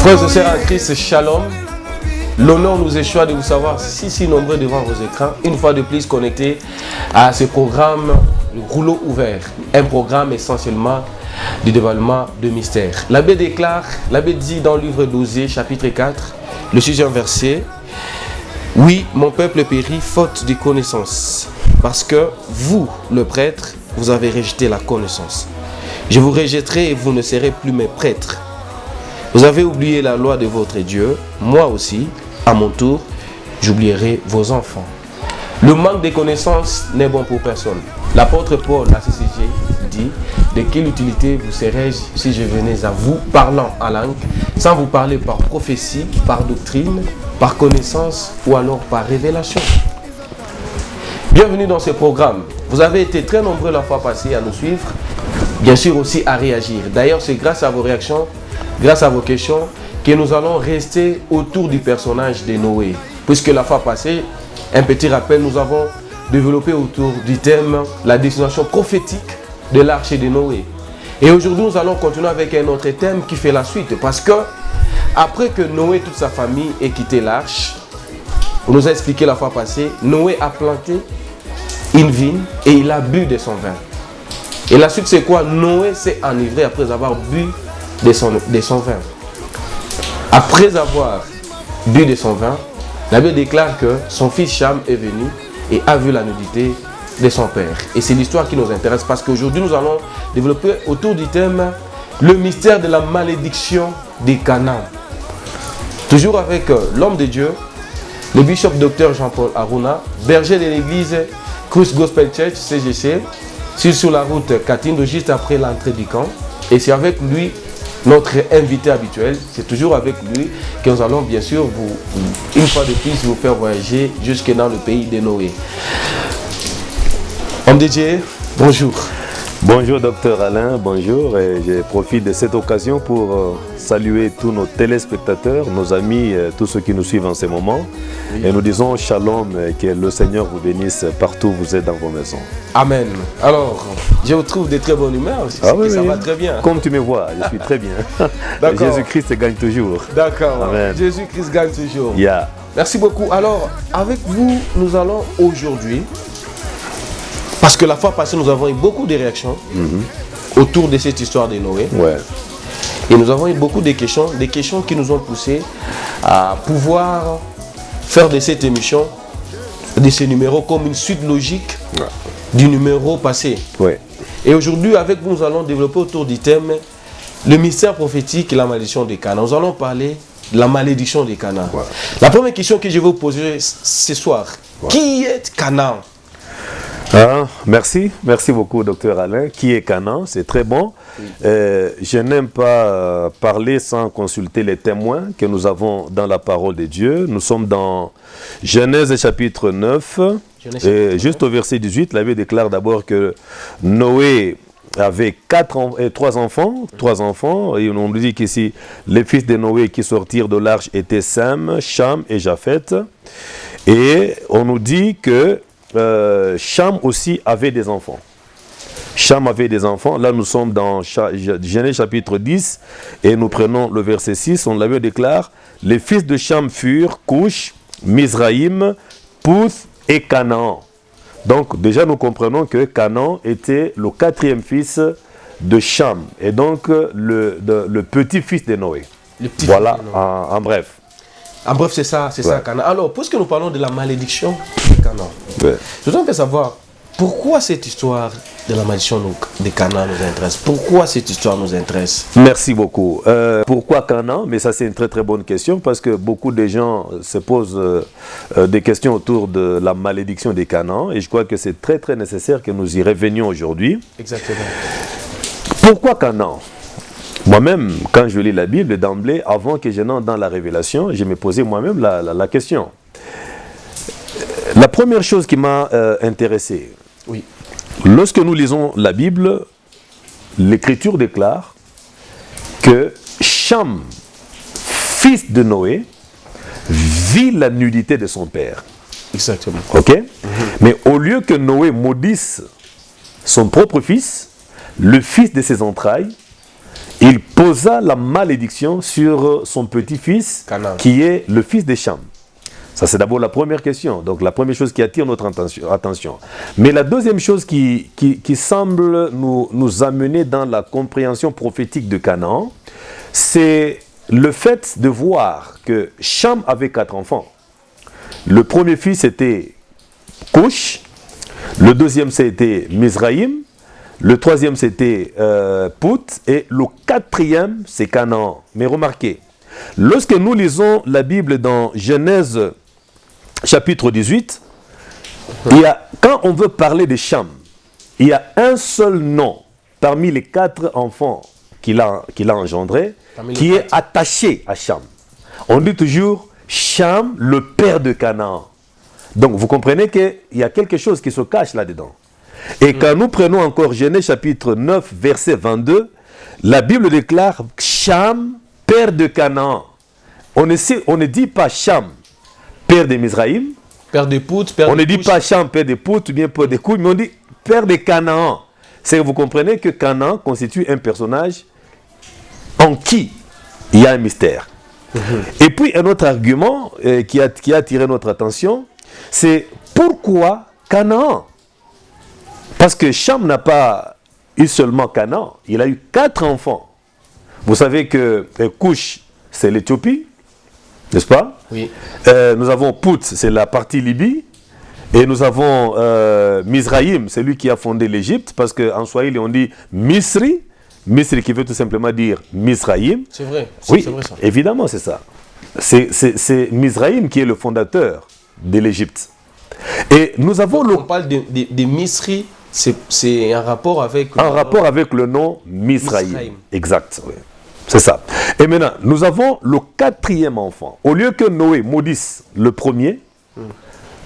Frères et sœurs en Christ, shalom. L'honneur nous échoit de vous savoir si nombreux devant vos écrans, une fois de plus connectés à ce programme Rouleau ouvert, un programme essentiellement du dévoilement de mystère. L'abbé déclare, l'abbé dit dans le livre d'Osée, chapitre 4, le 6e verset, « Oui, mon peuple périt faute de connaissance, parce que vous, le prêtre, vous avez rejeté la connaissance. Je vous rejetterai et vous ne serez plus mes prêtres. Vous avez oublié la loi de votre Dieu, moi aussi, à mon tour, j'oublierai vos enfants. » Le manque de connaissances n'est bon pour personne. L'apôtre Paul à CCG dit, « De quelle utilité vous serais-je si je venais à vous parlant en langue, sans vous parler par prophétie, par doctrine, par connaissance ou alors par révélation ?» Bienvenue dans ce programme. Vous avez été très nombreux la fois passée à nous suivre, bien sûr aussi à réagir. D'ailleurs, c'est grâce à vos réactions, grâce à vos questions, que nous allons rester autour du personnage de Noé. Puisque la fois passée, un petit rappel, nous avons développé autour du thème la destination prophétique de l'arche de Noé. Et aujourd'hui, nous allons continuer avec un autre thème qui fait la suite. Parce que, après que Noé et toute sa famille aient quitté l'arche, on nous a expliqué la fois passée, Noé a planté une vigne et il a bu de son vin. Et la suite, c'est quoi? Noé s'est enivré après avoir bu de son vin. Après avoir bu de son vin, la Bible déclare que son fils Cham est venu et a vu la nudité de son père. Et c'est l'histoire qui nous intéresse parce qu'aujourd'hui nous allons développer autour du thème le mystère de la malédiction des Canaan. Toujours avec l'homme de Dieu, le bishop Dr Jean-Paul Aruna, berger de l'église Christ Gospel Church CGC, sur la route Katindo, juste après l'entrée du camp. Et c'est avec lui, notre invité habituel, c'est toujours avec lui que nous allons bien sûr une fois de plus vous faire voyager jusque dans le pays de Noé. Homme de Dieu, bonjour. Bonjour docteur Alain, bonjour, et je profite de cette occasion pour saluer tous nos téléspectateurs, nos amis, tous ceux qui nous suivent en ce moment. Oui. Et nous disons shalom, que le Seigneur vous bénisse partout où vous êtes dans vos maisons. Amen. Alors, je vous trouve de très bonne humeur, ça va très bien. Comme tu me vois, je suis très bien. Jésus-Christ gagne toujours. D'accord, Jésus-Christ gagne toujours. Yeah. Merci beaucoup. Alors, avec vous, nous allons aujourd'hui, parce que la fois passée, nous avons eu beaucoup de réactions autour de cette histoire de Noé. Ouais. Et nous avons eu beaucoup de questions qui nous ont poussé à pouvoir faire de cette émission, de ce numéro, comme une suite logique du numéro passé. Ouais. Et aujourd'hui, avec vous, nous allons développer autour du thème le mystère prophétique et la malédiction des Canaan. Nous allons parler de la malédiction des Canaan. Ouais. La première question que je vais vous poser ce soir, qui est Canaan? Merci beaucoup docteur Alain. Qui est Canaan? C'est très bon. Oui. Je n'aime pas parler sans consulter les témoins que nous avons dans la parole de Dieu. Nous sommes dans Genèse chapitre 9, juste au verset 18, la Bible déclare d'abord que Noé avait trois enfants, et on nous dit qu'ici, les fils de Noé qui sortirent de l'arche étaient Sam, Cham et Japheth. Et on nous dit que Cham aussi avait des enfants. Cham avait des enfants. Là, nous sommes dans Genèse chapitre 10 et nous prenons le verset 6. On l'avait déclare, les fils de Cham furent Coush, Mizraïm, Pouth et Canaan. Donc, déjà, nous comprenons que Canaan était le quatrième fils de Cham et donc le petit-fils de Noé. Voilà, en bref. En bref, c'est ça, Canaan. Alors, puisque nous parlons de la malédiction de Canaan, je voudrais savoir pourquoi cette histoire de la malédiction de Canaan nous intéresse. Pourquoi cette histoire nous intéresse? Merci beaucoup. Pourquoi Canaan? Mais ça, c'est une très très bonne question parce que beaucoup de gens se posent des questions autour de la malédiction de Canaan et je crois que c'est très très nécessaire que nous y revenions aujourd'hui. Exactement. Pourquoi Canaan? Moi-même, quand je lis la Bible, d'emblée, avant que je n'entre dans la révélation, je me posais moi-même la question. La première chose qui m'a intéressé, lorsque nous lisons la Bible, l'Écriture déclare que Cham, fils de Noé, vit la nudité de son père. Exactement. Ok? Mais au lieu que Noé maudisse son propre fils, le fils de ses entrailles, il posa la malédiction sur son petit-fils, Canaan, qui est le fils de Cham. Ça, c'est d'abord la première question. Donc, la première chose qui attire notre attention. Mais la deuxième chose qui semble nous amener dans la compréhension prophétique de Canaan, c'est le fait de voir que Cham avait 4 enfants. Le premier fils était Cush, le deuxième c'était Mizraïm, le troisième c'était Pout, et le quatrième c'est Canaan. Mais remarquez, lorsque nous lisons la Bible dans Genèse chapitre 18, quand on veut parler de Cham, il y a un seul nom parmi les 4 enfants qu'il a engendrés qui est attaché à Cham. On dit toujours Cham, le père de Canaan. Donc vous comprenez qu'il y a quelque chose qui se cache là-dedans. Et quand nous prenons encore Genèse chapitre 9, verset 22, la Bible déclare Cham, père de Canaan. On ne dit pas Cham, père de Mizraïm. Père de Pout, père on de ne dit Cush. pas Cham, père de Pout, ou bien père de Couille, mais on dit père de Canaan. C'est que vous comprenez que Canaan constitue un personnage en qui il y a un mystère. Et puis un autre argument qui a attiré notre attention, c'est pourquoi Canaan? Parce que Cham n'a pas eu seulement Canaan, il a eu 4 enfants. Vous savez que Cush, c'est l'Éthiopie, n'est-ce pas? Oui. Nous avons Pout, c'est la partie Libye. Et nous avons Mizraïm, c'est lui qui a fondé l'Égypte, parce qu'en Swahili on dit Misri, Misri qui veut tout simplement dire Mizraïm. C'est vrai, oui, c'est vrai ça. Évidemment c'est ça. C'est Mizraïm qui est le fondateur de l'Égypte. Et nous avons On parle de Misri, c'est un rapport avec... rapport avec le nom Mizraïm. Mizraïm. Exact, oui. C'est ça. Et maintenant, nous avons le 4e enfant. Au lieu que Noé maudisse le premier,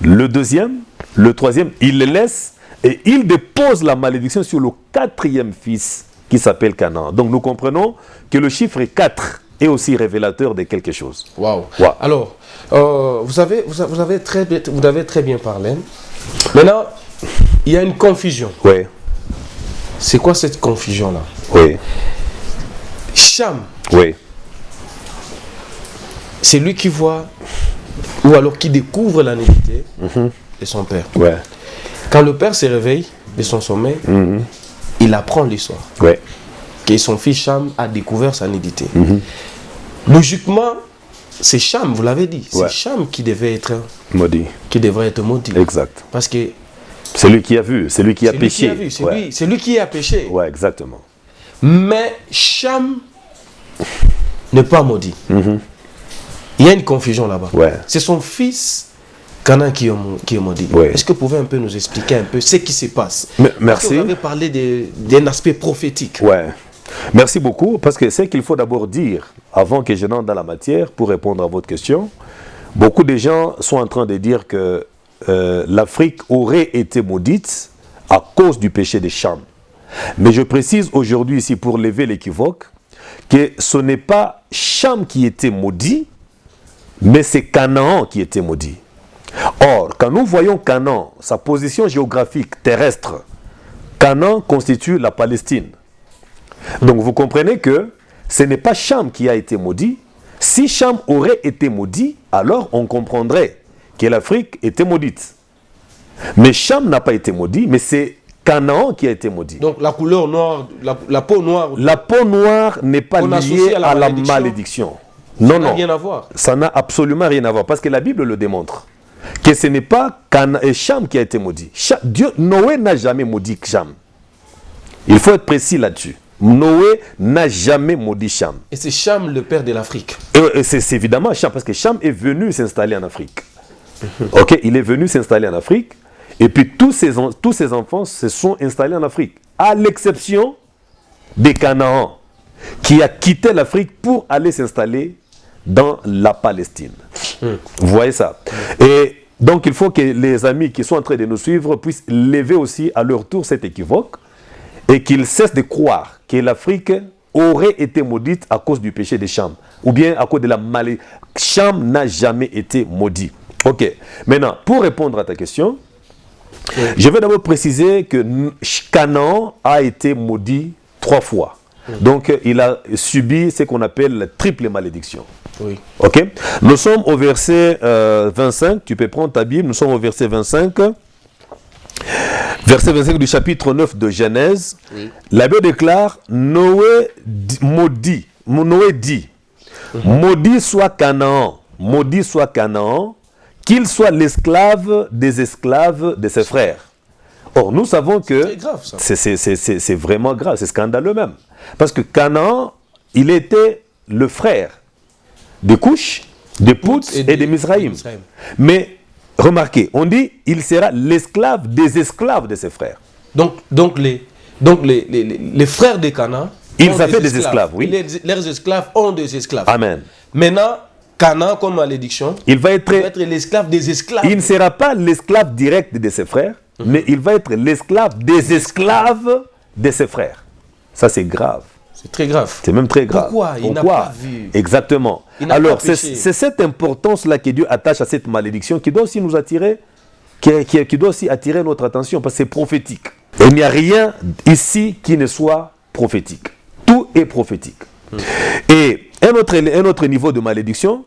le deuxième, le troisième, il le laisse et il dépose la malédiction sur le 4e fils qui s'appelle Canaan. Donc nous comprenons que le chiffre 4 est aussi révélateur de quelque chose. Waouh. Wow. Alors, vous avez très bien parlé. Maintenant, il y a une confusion. Oui. C'est quoi cette confusion-là? Oui. Cham, Oui. c'est lui qui voit, ou alors qui découvre la nudité de son père. Ouais. Quand le père se réveille de son sommeil, il apprend l'histoire. Ouais. Que son fils Cham a découvert sa nudité. Logiquement, c'est Cham, vous l'avez dit, c'est Cham qui devait être maudit. Qui devrait être maudit. Exact. Parce que c'est lui qui a vu, c'est lui qui a péché. C'est lui qui a péché. Ouais, exactement. Mais Cham n'est pas maudit. Il y a une confusion là-bas. Ouais. C'est son fils Canaan qui est maudit. Ouais. Est-ce que vous pouvez un peu nous expliquer un peu ce qui se passe? Merci. Vous avez parlé d'un aspect prophétique. Ouais. Merci beaucoup, parce que c'est qu'il faut d'abord dire, avant que je n'entre dans la matière, pour répondre à votre question, beaucoup de gens sont en train de dire que l'Afrique aurait été maudite à cause du péché de Cham. Mais je précise aujourd'hui ici, pour lever l'équivoque, que ce n'est pas Cham qui était maudit, mais c'est Canaan qui était maudit. Or, quand nous voyons Canaan, sa position géographique terrestre, Canaan constitue la Palestine. Donc vous comprenez que ce n'est pas Cham qui a été maudit. Si Cham aurait été maudit, alors on comprendrait que l'Afrique était maudite. Mais Cham n'a pas été maudit, mais c'est Canaan qui a été maudit. Donc la couleur noire, la peau noire... La peau noire n'est pas liée à la malédiction. Non, non. Ça n'a rien à voir. Ça n'a absolument rien à voir, parce que la Bible le démontre. Que ce n'est pas Cham qui a été maudit. Noé n'a jamais maudit Cham. Il faut être précis là-dessus. Noé n'a jamais maudit Cham. Et c'est Cham le père de l'Afrique. C'est évidemment Cham, parce que Cham est venu s'installer en Afrique. Ok, il est venu s'installer en Afrique, et puis tous ses enfants se sont installés en Afrique, à l'exception de Canaan, qui a quitté l'Afrique pour aller s'installer dans la Palestine. Vous voyez ça? Et donc il faut que les amis qui sont en train de nous suivre puissent lever aussi à leur tour cet équivoque, et qu'ils cessent de croire que l'Afrique aurait été maudite à cause du péché de Cham, ou bien à cause de la malédiction. Cham n'a jamais été maudit. Ok, maintenant, pour répondre à ta question, je vais d'abord préciser que Canaan a été maudit 3 fois. Donc, il a subi ce qu'on appelle la triple malédiction. Oui. Ok? Nous sommes au verset 25. Tu peux prendre ta Bible. Nous sommes au verset 25. Verset 25 du chapitre 9 de Genèse. Oui. La Bible déclare, Noé dit, maudit soit Canaan, qu'il soit l'esclave des esclaves de ses frères. Or, nous savons que c'est vraiment grave, c'est scandaleux même. Parce que Canaan, il était le frère de Couch, de Pout et de Mizraïm. Mais, remarquez, on dit, il sera l'esclave des esclaves de ses frères. Donc les frères de Canaan, ils avaient des esclaves, oui. Leurs esclaves ont des esclaves. Amen. Maintenant, Canaan, comme malédiction, il va être l'esclave des esclaves. Il ne sera pas l'esclave direct de ses frères, mais il va être l'esclave des esclaves de ses frères. Ça, c'est grave. C'est très grave. C'est même très grave. Pourquoi? Il n'a pas vu. Exactement. Alors, c'est cette importance-là que Dieu attache à cette malédiction qui doit aussi nous attirer, qui doit aussi attirer notre attention, parce que c'est prophétique. Et il n'y a rien ici qui ne soit prophétique. Tout est prophétique. Et un autre niveau de malédiction,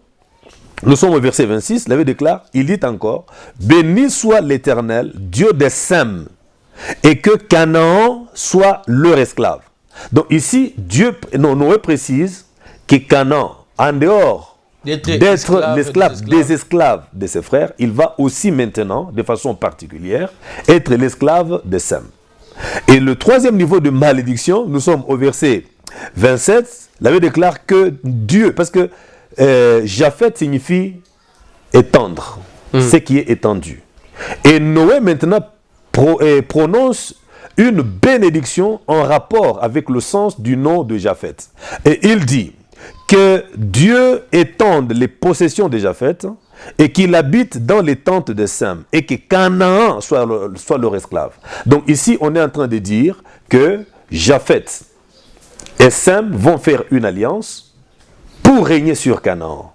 nous sommes au verset 26, la Bible déclare, il dit encore, béni soit l'Éternel, Dieu des Sem, et que Canaan soit leur esclave. Donc ici, Noé précise que Canaan, en dehors d'être l'esclave des esclaves de ses frères, il va aussi maintenant, de façon particulière, être l'esclave de Sem. Et le troisième niveau de malédiction, nous sommes au verset 27, la Bible déclare que Dieu, parce que Japheth signifie étendre, ce qui est étendu. Et Noé maintenant prononce une bénédiction en rapport avec le sens du nom de Japheth. Et il dit que Dieu étende les possessions de Japheth et qu'il habite dans les tentes de Sem et que Canaan soit leur esclave. Donc ici, on est en train de dire que Japheth et Sem vont faire une alliance pour régner sur Canaan.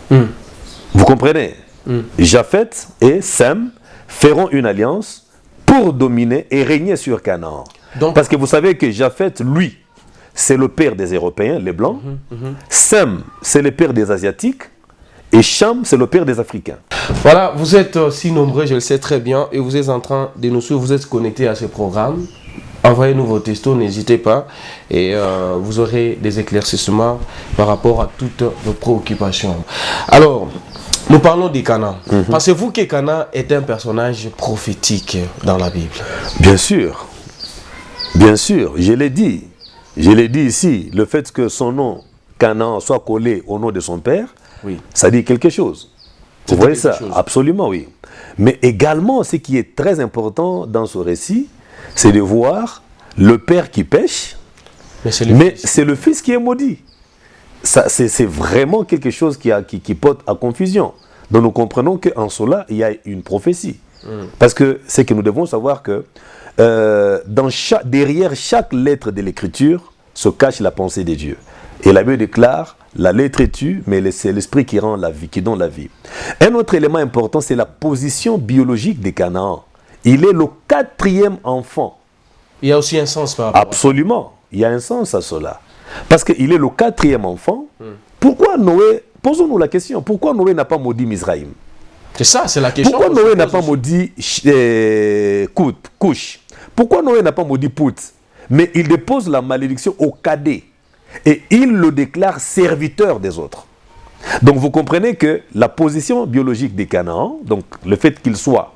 Vous comprenez? Japheth et Sem feront une alliance pour dominer et régner sur Canaan. Parce que vous savez que Japheth, lui, c'est le père des Européens, les Blancs. Sem, c'est le père des Asiatiques. Et Cham, c'est le père des Africains. Voilà, vous êtes si nombreux, je le sais très bien, et vous êtes en train de nous suivre, vous êtes connectés à ce programme. Envoyez-nous vos textos, n'hésitez pas, et vous aurez des éclaircissements par rapport à toutes vos préoccupations. Alors, nous parlons de Canaan. Pensez-vous que Canaan est un personnage prophétique dans la Bible? Bien sûr. Bien sûr, je l'ai dit. Je l'ai dit ici, le fait que son nom, Canaan, soit collé au nom de son père, oui, ça dit quelque chose. Vous voyez ça? Absolument, oui. Mais également, ce qui est très important dans ce récit, c'est de voir le père qui pêche, mais c'est le fils qui est maudit. C'est vraiment quelque chose qui porte à confusion. Donc nous comprenons qu'en cela, il y a une prophétie. Parce que c'est que nous devons savoir que derrière chaque lettre de l'écriture se cache la pensée de Dieu. Et la Bible déclare, la lettre est tue, mais c'est l'esprit qui rend la vie, qui donne la vie. Un autre élément important, c'est la position biologique de Canaan. Il est le 4e enfant. Il y a aussi un sens par rapport Absolument. Il y a un sens à cela. Parce qu'il est le 4e enfant. Pourquoi Noé, posons-nous la question, pourquoi Noé n'a pas maudit Mizraïm? C'est ça, c'est la question. Pourquoi Noé n'a pas maudit Couch? Pourquoi Noé n'a pas maudit Pout? Mais il dépose la malédiction au cadet. Et il le déclare serviteur des autres. Donc vous comprenez que la position biologique des Canaan, donc le fait qu'il soit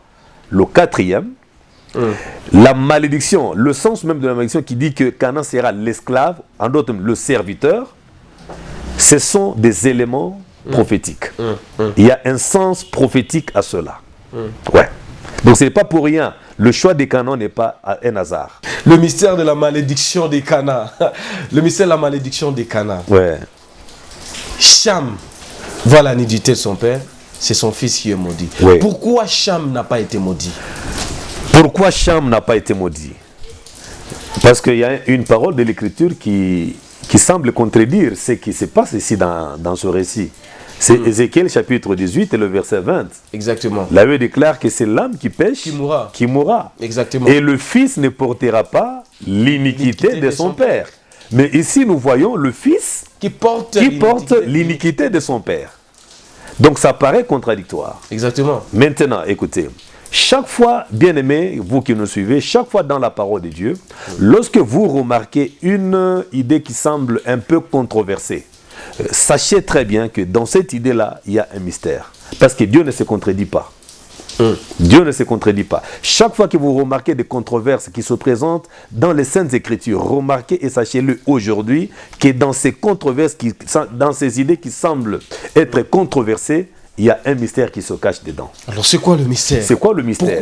le 4e, la malédiction, le sens même de la malédiction qui dit que Canaan sera l'esclave, en d'autres termes le serviteur, ce sont des éléments prophétiques. Il y a un sens prophétique à cela. Ouais. Donc ce n'est pas pour rien. Le choix des Canaan n'est pas un hasard. Le mystère de la malédiction des Canaan. Le mystère de la malédiction des Canaan. Ouais. Cham voit la nudité de son père, c'est son fils qui est maudit. Ouais. Pourquoi Cham n'a pas été maudit? Pourquoi Cham n'a pas été maudit? Parce qu'il y a une parole de l'Écriture qui semble contredire ce qui se passe ici dans ce récit. C'est Ézéchiel chapitre 18 et le verset 20. Exactement. La Bible déclare que c'est l'âme qui pêche qui mourra. Exactement. Et le fils ne portera pas l'iniquité de son père. Mais ici, nous voyons le fils qui porte l'iniquité de son père. Donc ça paraît contradictoire. Exactement. Maintenant, écoutez, chaque fois, bien-aimés, vous qui nous suivez, chaque fois dans la parole de Dieu, lorsque vous remarquez une idée qui semble un peu controversée, sachez très bien que dans cette idée-là, il y a un mystère. Parce que Dieu ne se contredit pas. Dieu ne se contredit pas. Chaque fois que vous remarquez des controverses qui se présentent dans les Saintes Écritures, remarquez et sachez-le aujourd'hui que dans ces controverses, dans ces idées qui semblent être controversées, il y a un mystère qui se cache dedans. Alors c'est quoi le mystère? C'est quoi le mystère?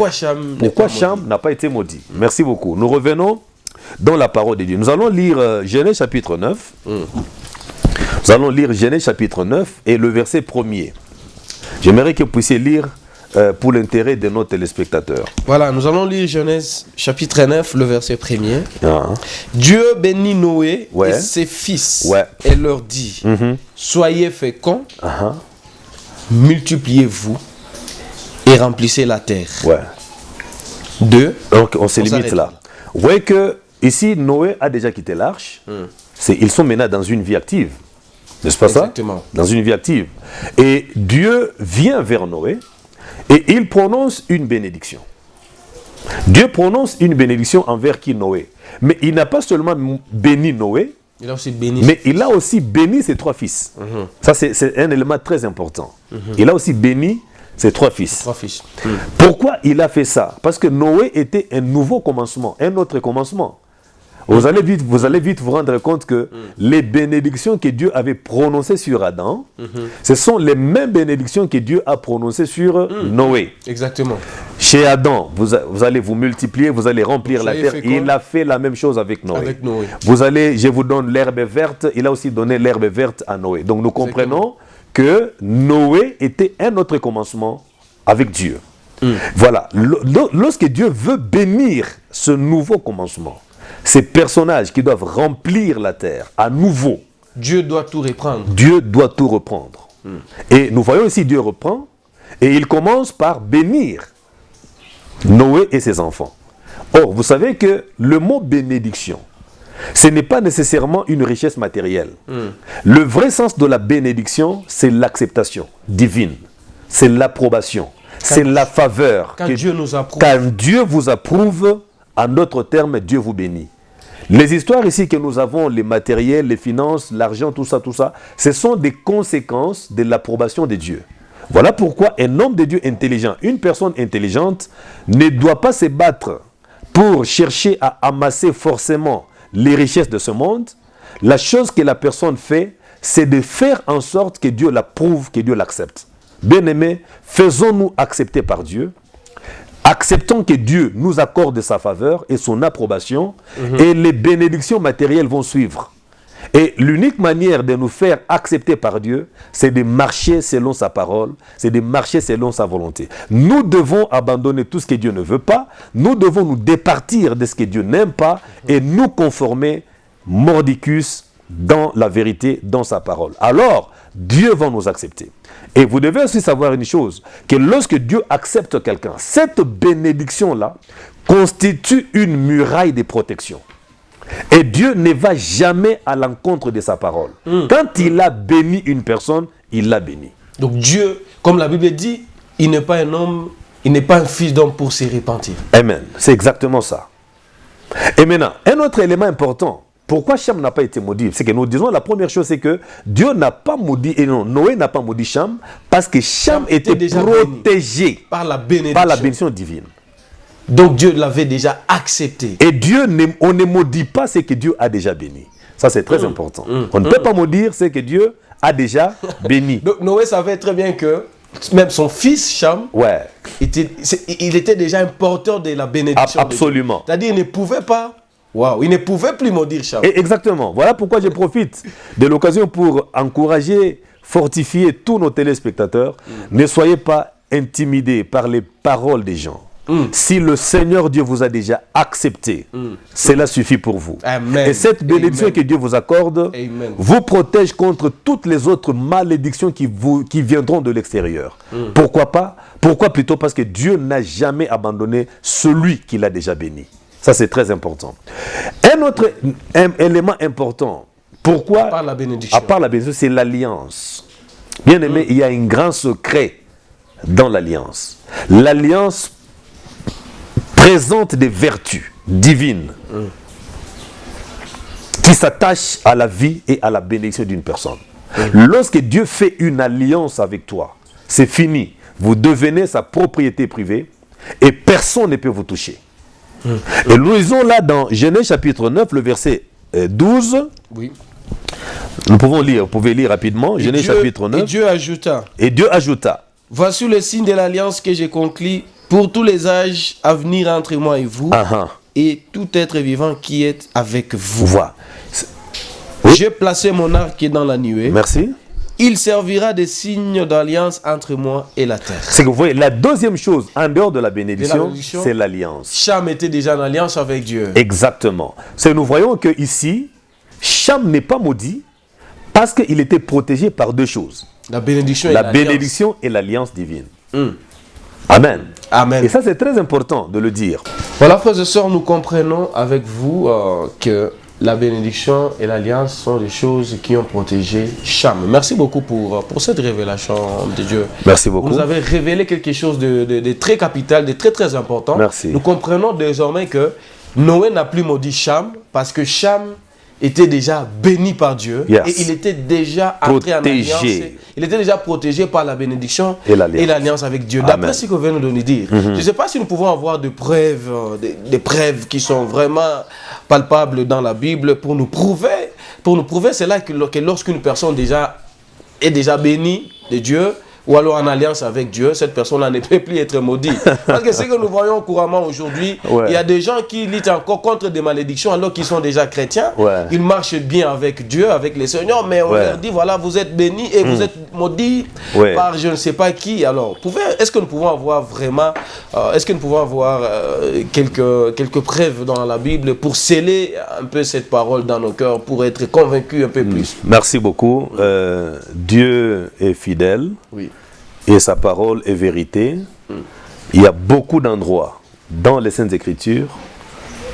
Pourquoi Cham n'a pas été maudit? Merci beaucoup. Nous revenons dans la parole de Dieu. Nous allons lire Genèse chapitre 9. Nous allons lire Genèse chapitre 9 et le verset 1er. J'aimerais que vous puissiez lire pour l'intérêt de nos téléspectateurs. Voilà, nous allons lire Genèse chapitre 9, le verset 1er. Dieu bénit Noé et ses fils et leur dit, soyez féconds, multipliez-vous et remplissez la terre. 2. Donc on se limite là. Vous voyez que ici Noé a déjà quitté l'arche. Ils sont maintenant dans une vie active. N'est-ce pas ça? Exactement. Dans une vie active. Et Dieu vient vers Noé et il prononce une bénédiction. Dieu prononce une bénédiction envers qui? Noé. Mais il n'a pas seulement béni Noé, il a aussi béni mais il a aussi béni ses 3 fils. Ça, c'est un élément très important. Il a aussi béni ses 3 fils. Pourquoi il a fait ça? Parce que Noé était un nouveau commencement, un autre commencement. Vous allez vite vous rendre compte que les bénédictions que Dieu avait prononcées sur Adam, ce sont les mêmes bénédictions que Dieu a prononcées sur Noé. Exactement. Chez Adam, vous allez vous multiplier, vous allez remplir la terre. Il a fait la même chose avec Noé. Je vous donne l'herbe verte, il a aussi donné l'herbe verte à Noé. Donc nous comprenons que Noé était un autre commencement avec Dieu. Voilà. Lorsque Dieu veut bénir ce nouveau commencement, ces personnages qui doivent remplir la terre à nouveau, Dieu doit tout reprendre. Dieu doit tout reprendre. Et nous voyons ici Dieu reprend et il commence par bénir Noé et ses enfants. Or, vous savez que le mot bénédiction, ce n'est pas nécessairement une richesse matérielle. Le vrai sens de la bénédiction, c'est l'acceptation divine, c'est l'approbation, c'est la faveur. Quand Dieu nous approuve. Quand Dieu vous approuve, en d'autres termes, Dieu vous bénit. Les histoires ici que nous avons, les matériels, les finances, l'argent, tout ça, ce sont des conséquences de l'approbation de Dieu. Voilà pourquoi un homme de Dieu intelligent, une personne intelligente, ne doit pas se battre pour chercher à amasser forcément les richesses de ce monde. La chose que la personne fait, c'est de faire en sorte que Dieu l'approuve, que Dieu l'accepte. Bien-aimés, faisons-nous accepter par Dieu. Acceptons que Dieu nous accorde sa faveur et son approbation et les bénédictions matérielles vont suivre. Et l'unique manière de nous faire accepter par Dieu, c'est de marcher selon sa parole, c'est de marcher selon sa volonté. Nous devons abandonner tout ce que Dieu ne veut pas, nous devons nous départir de ce que Dieu n'aime pas et nous conformer mordicus dans la vérité, dans sa parole. Alors, Dieu va nous accepter. Et vous devez aussi savoir une chose, que lorsque Dieu accepte quelqu'un, cette bénédiction-là constitue une muraille de protection. Et Dieu ne va jamais à l'encontre de sa parole. Quand il a béni une personne, il l'a béni. Donc Dieu, comme la Bible dit, il n'est pas un homme, il n'est pas un fils d'homme pour se repentir. Amen. C'est exactement ça. Et maintenant, un autre élément important. Pourquoi Cham n'a pas été maudit? C'est que nous disons la première chose, c'est que Dieu n'a pas maudit, et non, Noé n'a pas maudit Cham, parce que Cham était déjà protégé par la bénédiction divine. Donc Dieu l'avait déjà accepté. Et Dieu, on ne maudit pas ce que Dieu a déjà béni. Ça c'est très important. On ne peut pas maudire ce que Dieu a déjà béni. Donc Noé savait très bien que même son fils Cham, il était déjà un porteur de la bénédiction. Absolument. C'est-à-dire il ne pouvait pas. Il ne pouvait plus maudire Cham. Exactement. Voilà pourquoi je profite de l'occasion pour encourager, fortifier tous nos téléspectateurs. Ne soyez pas intimidés par les paroles des gens. Si le Seigneur Dieu vous a déjà accepté, cela suffit pour vous. Amen. Et cette bénédiction que Dieu vous accorde vous protège contre toutes les autres malédictions qui viendront de l'extérieur. Pourquoi pas? Pourquoi plutôt? Parce que Dieu n'a jamais abandonné celui qu'il a déjà béni. Ça, c'est très important. Un autre élément important, pourquoi? À part la bénédiction. À part la bénédiction, c'est l'alliance. Bien aimé, il y a un grand secret dans l'alliance. L'alliance présente des vertus divines qui s'attachent à la vie et à la bénédiction d'une personne. Lorsque Dieu fait une alliance avec toi, c'est fini. Vous devenez sa propriété privée et personne ne peut vous toucher. Et nous lisons là dans Genèse chapitre 9, le verset 12. Oui. Nous pouvons lire, vous pouvez lire rapidement. Genèse chapitre 9. Et Dieu ajouta. Voici le signe de l'alliance que j'ai conclu pour tous les âges à venir entre moi et vous, et tout être vivant qui est avec vous. Voilà. J'ai placé mon arc dans la nuée. Merci. Il servira de signe d'alliance entre moi et la terre. C'est que vous voyez, la deuxième chose, en dehors de la bénédiction, c'est l'alliance. Cham était déjà en alliance avec Dieu. Exactement. C'est nous voyons que ici, Cham n'est pas maudit parce qu'il était protégé par deux choses. La bénédiction et l'alliance divine. Amen. Amen. Et ça, c'est très important de le dire. Voilà, frères et sœurs, nous comprenons avec vous que la bénédiction et l'alliance sont des choses qui ont protégé Cham. Merci beaucoup pour cette révélation de Dieu. Merci beaucoup. Vous nous avez révélé quelque chose de très capital, de très très important. Merci. Nous comprenons désormais que Noé n'a plus maudit Cham parce que Cham était déjà béni par Dieu, et il était déjà entré en alliance. Il était déjà protégé par la bénédiction et l'alliance avec Dieu. D'après ce que vous venez de nous dire, je ne sais pas si nous pouvons avoir des preuves, des preuves qui sont vraiment palpables dans la Bible pour nous prouver cela que lorsqu'une personne est déjà bénie de Dieu, ou alors en alliance avec Dieu, cette personne-là ne peut plus être maudite. Parce que ce que nous voyons couramment aujourd'hui, il y a des gens qui luttent encore contre des malédictions alors qu'ils sont déjà chrétiens. Ils marchent bien avec Dieu, avec le Seigneur, mais on leur dit, voilà, vous êtes bénis et vous êtes maudits par je ne sais pas qui. Alors, est-ce que nous pouvons avoir vraiment, quelques preuves dans la Bible pour sceller un peu cette parole dans nos cœurs, pour être convaincus un peu plus? Merci beaucoup. Dieu est fidèle. Oui. Et sa parole est vérité. Il y a beaucoup d'endroits dans les Saintes Écritures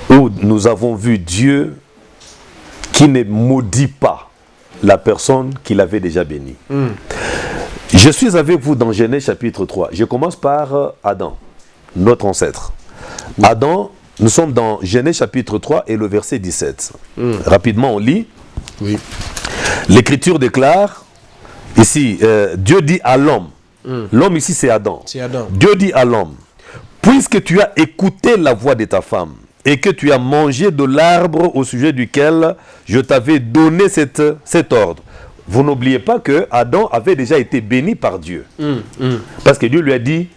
où nous avons vu Dieu qui ne maudit pas la personne qu'il avait déjà bénie. Je suis avec vous dans Genèse chapitre 3. Je commence par Adam, notre ancêtre. Adam, nous sommes dans Genèse chapitre 3 et le verset 17. Rapidement, on lit. Oui. L'Écriture déclare, ici, Dieu dit à l'homme, l'homme ici c'est Adam. Dieu dit à l'homme, puisque tu as écouté la voix de ta femme et que tu as mangé de l'arbre au sujet duquel je t'avais donné cet ordre. Vous n'oubliez pas que Adam avait déjà été béni par Dieu. Parce que Dieu lui a dit,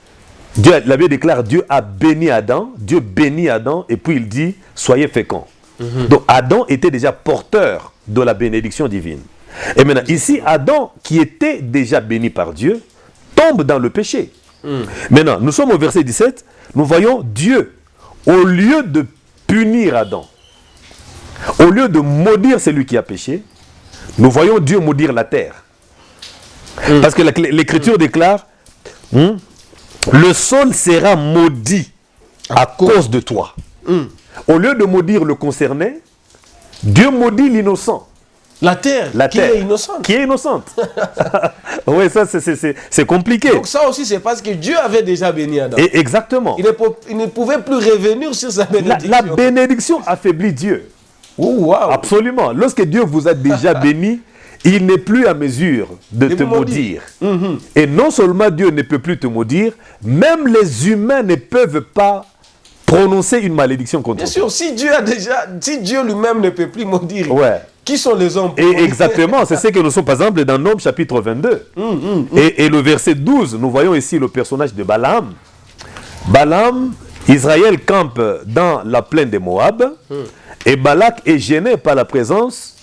la Bible déclare, Dieu a béni Adam, Dieu bénit Adam et puis il dit, soyez féconds. Donc Adam était déjà porteur de la bénédiction divine. Et maintenant, ici, Adam, qui était déjà béni par Dieu, tombe dans le péché. Maintenant, nous sommes au verset 17, nous voyons Dieu, au lieu de punir Adam, au lieu de maudire celui qui a péché, nous voyons Dieu maudire la terre. Parce que l'Écriture déclare, le sol sera maudit à cause de toi. Au lieu de maudire le concerné, Dieu maudit l'innocent. La terre qui est innocente. Qui est innocente. Oui, ça c'est compliqué. Donc ça aussi c'est parce que Dieu avait déjà béni Adam. Et exactement. Il ne pouvait plus revenir sur sa bénédiction. La bénédiction affaiblit Dieu. Wow. Absolument. Lorsque Dieu vous a déjà béni, il n'est plus à mesure de te maudire. Et non seulement Dieu ne peut plus te maudire, même les humains ne peuvent pas prononcer une malédiction contre toi. Bien sûr, si Dieu lui-même ne peut plus maudire, qui sont les hommes pour maudire? Exactement, c'est ce que nous sommes par exemple dans Nombres chapitre 22. Et le verset 12, nous voyons ici le personnage de Balaam. Balaam, Israël campe dans la plaine de Moab, et Balak est gêné par la présence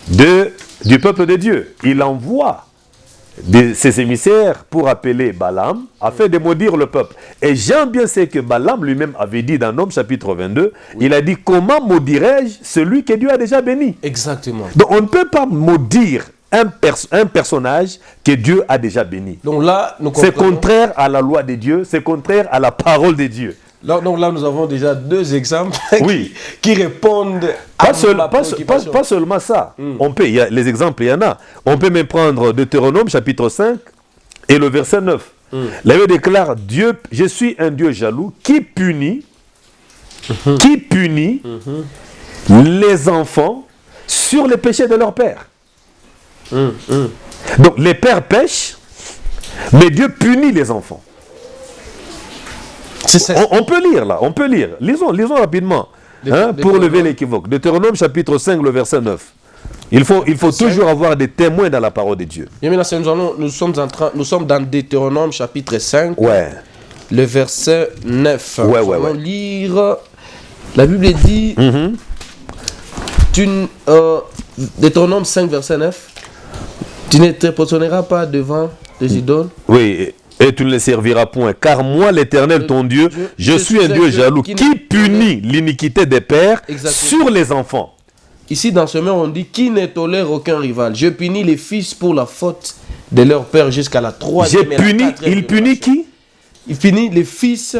du peuple de Dieu. Il envoie ses émissaires pour appeler Balaam afin de maudire le peuple. Et Jean bien sait que Balaam lui-même avait dit dans Nombres chapitre 22, il a dit, comment maudirais-je celui que Dieu a déjà béni? Exactement. Donc on ne peut pas maudire un personnage que Dieu a déjà béni. Donc là, c'est contraire à la loi de Dieu, c'est contraire à la parole de Dieu. Donc là, nous avons déjà deux exemples Oui. qui répondent à ma préoccupation. Pas seulement ça. On peut, les exemples, il y en a. On peut même prendre Deutéronome chapitre 5 et le verset 9. La Bible déclare, Dieu, je suis un Dieu jaloux qui punit les enfants sur les péchés de leur père. Donc les pères pêchent, mais Dieu punit les enfants. On peut lire là, on peut lire. Lisons rapidement pour lever l'équivoque. Deutéronome chapitre 5, le verset 9. Il faut toujours avoir des témoins dans la parole de Dieu. Bien, nous sommes dans Deutéronome chapitre 5, Ouais. le verset 9. Ouais. Nous allons lire. La Bible dit, Deutéronome 5, verset 9, tu ne te positionneras pas devant les idoles. Oui, et tu ne les serviras point. Car moi, l'Éternel, ton Dieu, je suis un Dieu jaloux qui punit l'iniquité des pères sur les enfants. Ici, dans ce mot, on dit qui ne tolère aucun rival. Je punis les fils pour la faute de leur père jusqu'à la troisième et la quatrième. Il punit qui? Il punit les fils.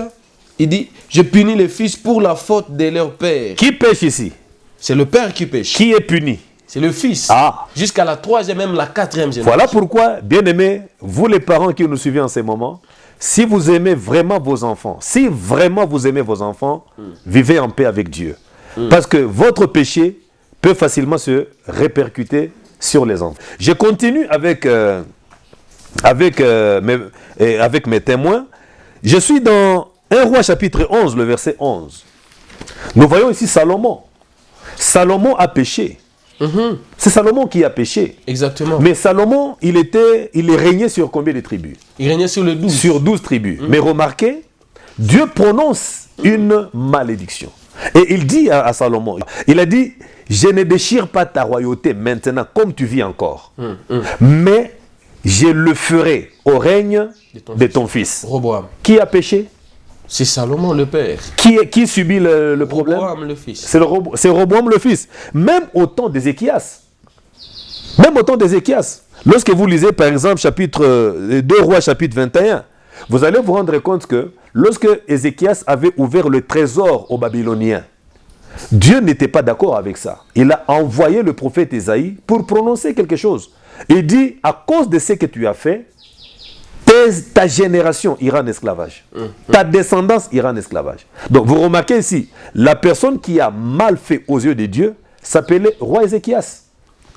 Il dit, je punis les fils pour la faute de leur père. Qui pêche ici? C'est le père qui pêche. Qui est puni? C'est le fils. Ah. Jusqu'à la troisième, même la quatrième génération. Voilà pourquoi, bien-aimés, vous les parents qui nous suivez en ces moments, si vous aimez vraiment vos enfants, vivez en paix avec Dieu. Parce que votre péché peut facilement se répercuter sur les enfants. Je continue avec mes témoins. Je suis dans 1 Roi chapitre 11, le verset 11. Nous voyons ici Salomon. Salomon a péché. C'est Salomon qui a péché. Exactement. Mais Salomon, il régnait sur combien de tribus? Il régnait sur les 12. Sur 12 tribus. Mais remarquez, Dieu prononce une malédiction. Et il dit à Salomon, il a dit, je ne déchire pas ta royauté maintenant comme tu vis encore. Mais je le ferai au règne de ton fils. Roboam. Qui a péché? C'est Salomon le père. Qui subit le problème? Roboam le fils. C'est Roboam le fils. Même au temps d'Ézéchias. Lorsque vous lisez par exemple 2 Rois chapitre 21, vous allez vous rendre compte que lorsque Ézéchias avait ouvert le trésor aux Babyloniens, Dieu n'était pas d'accord avec ça. Il a envoyé le prophète Ésaïe pour prononcer quelque chose. Il dit, à cause de ce que tu as fait, ta génération ira en esclavage. Ta descendance ira en esclavage. Donc vous remarquez ici, la personne qui a mal fait aux yeux de Dieu s'appelait roi Ézéchias.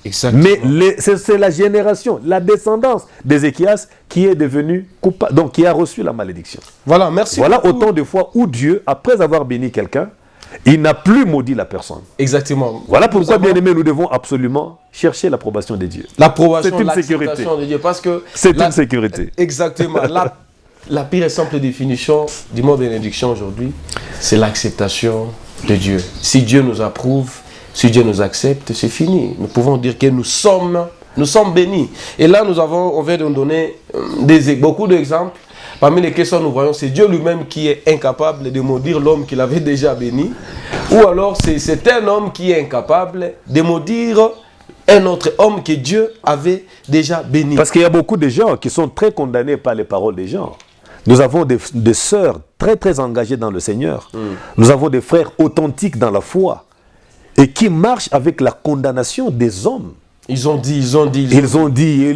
Exactement. Mais c'est la génération, la descendance d'Ézéchias qui est devenue coupable, donc qui a reçu la malédiction. Voilà, merci. Voilà autant de fois où Dieu, après avoir béni quelqu'un, il n'a plus maudit la personne. Exactement. Voilà pourquoi, bien-aimés, nous devons absolument chercher l'approbation de Dieu. L'approbation, c'est une sécurité de Dieu. Parce que c'est une sécurité. Exactement. La pire et simple définition du mot bénédiction aujourd'hui, c'est l'acceptation de Dieu. Si Dieu nous approuve, si Dieu nous accepte, c'est fini. Nous pouvons dire que nous sommes bénis. Et là, on vient de nous donner beaucoup d'exemples. Parmi les questions nous voyons, c'est Dieu lui-même qui est incapable de maudire l'homme qu'il avait déjà béni. Ou alors c'est un homme qui est incapable de maudire un autre homme que Dieu avait déjà béni. Parce qu'il y a beaucoup de gens qui sont très condamnés par les paroles des gens. Nous avons des sœurs très très engagées dans le Seigneur. Nous avons des frères authentiques dans la foi et qui marchent avec la condamnation des hommes. Ils ont dit,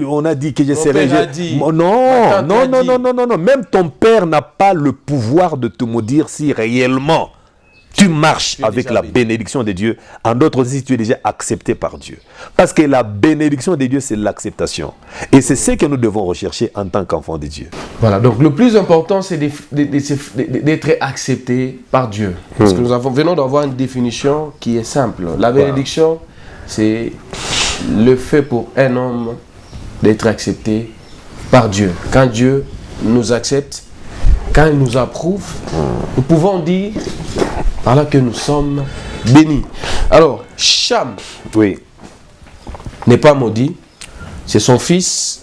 on a dit que je serais... Non, non. Même ton père n'a pas le pouvoir de te maudire si réellement tu marches avec la bénédiction de Dieu. En d'autres termes, si tu es déjà accepté par Dieu. Parce que la bénédiction de Dieu, c'est l'acceptation. Et c'est ce que nous devons rechercher en tant qu'enfants de Dieu. Voilà, donc le plus important, c'est d'être accepté par Dieu. Parce que nous venons d'avoir une définition qui est simple. La bénédiction, c'est le fait pour un homme d'être accepté par Dieu. Quand Dieu nous accepte, quand il nous approuve, nous pouvons dire par là que nous sommes bénis. Alors, Cham n'est pas maudit, c'est son fils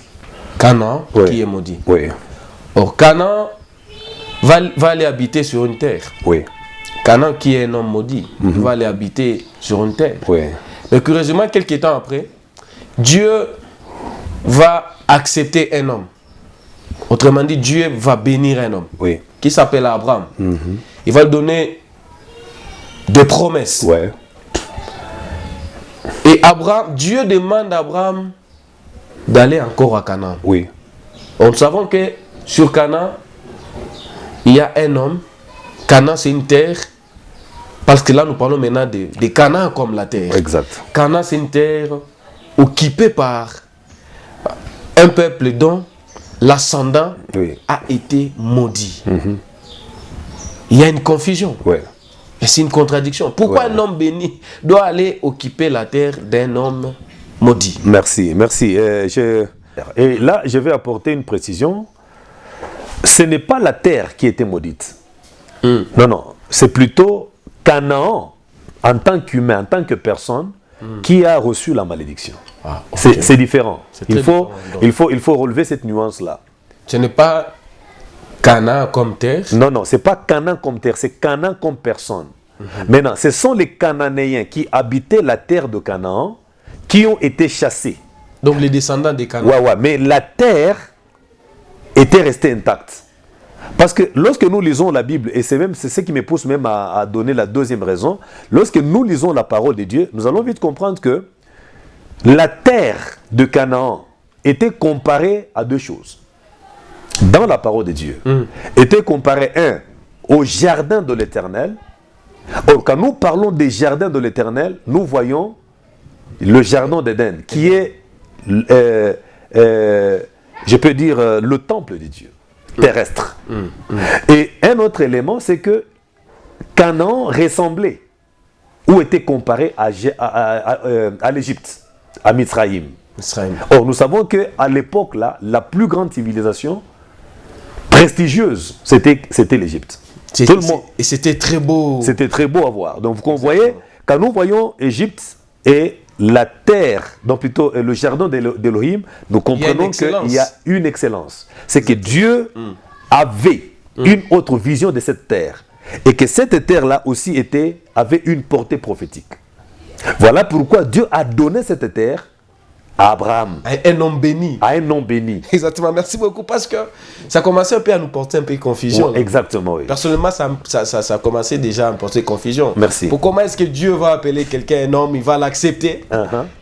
Canaan qui est maudit. Or, Canaan va aller habiter sur une terre. Canaan qui est un homme maudit, il va aller habiter sur une terre. Mais curieusement, quelques temps après, Dieu va accepter un homme. Autrement dit, Dieu va bénir un homme qui s'appelle Abraham. il va lui donner des promesses. Ouais. Et Abraham, Dieu demande à Abraham d'aller encore à Canaan. Oui. Nous savons que sur Canaan, il y a un homme. Canaan, c'est une terre. Parce que là, nous parlons maintenant de Canaan comme la terre. Exact. Canaan, c'est une terre occupée par un peuple dont l'ascendant a été maudit. Il y a une confusion. Ouais. Et c'est une contradiction. Pourquoi un homme béni doit aller occuper la terre d'un homme maudit? Merci, merci. Et là, je vais apporter une précision. Ce n'est pas la terre qui était maudite. Non, non. C'est plutôt Canaan, en tant qu'humain, en tant que personne, qui a reçu la malédiction. Ah, okay. C'est différent. Il faut relever cette nuance-là. Ce n'est pas Canaan comme terre. Non, non, ce n'est pas Canaan comme terre, c'est Canaan comme personne. Maintenant, ce sont les Cananéens qui habitaient la terre de Canaan qui ont été chassés. Donc les descendants des Canaan. Ouais, mais la terre était restée intacte. Parce que lorsque nous lisons la Bible, et c'est ce qui me pousse même à donner la deuxième raison, lorsque nous lisons la parole de Dieu, nous allons vite comprendre que la terre de Canaan était comparée à deux choses. Dans la parole de Dieu, était comparée, au jardin de l'Éternel. Or, quand nous parlons des jardins de l'Éternel, nous voyons le jardin d'Éden, qui est, je peux dire, le temple de Dieu, terrestre. Et un autre élément, c'est que Canaan ressemblait, ou était comparé à l'Égypte, à Mizraïm. Or, nous savons qu'à l'époque, là, la plus grande civilisation prestigieuse, c'était l'Égypte. Et c'était très beau. C'était très beau à voir. Donc, vous voyez, quand nous voyons Égypte et la terre, donc plutôt le jardin d'Élohim, nous comprenons qu'il y a une excellence. C'est que Dieu avait une autre vision de cette terre. Et que cette terre-là aussi avait une portée prophétique. Voilà pourquoi Dieu a donné cette terre à Abraham. À un homme béni. À un homme béni. Exactement. Merci beaucoup parce que ça commençait un peu à nous porter un peu confusion. Ouais, exactement, oui. Personnellement, ça a commencé déjà à me porter confusion. Merci. Pour comment est-ce que Dieu va appeler quelqu'un un homme, il va l'accepter,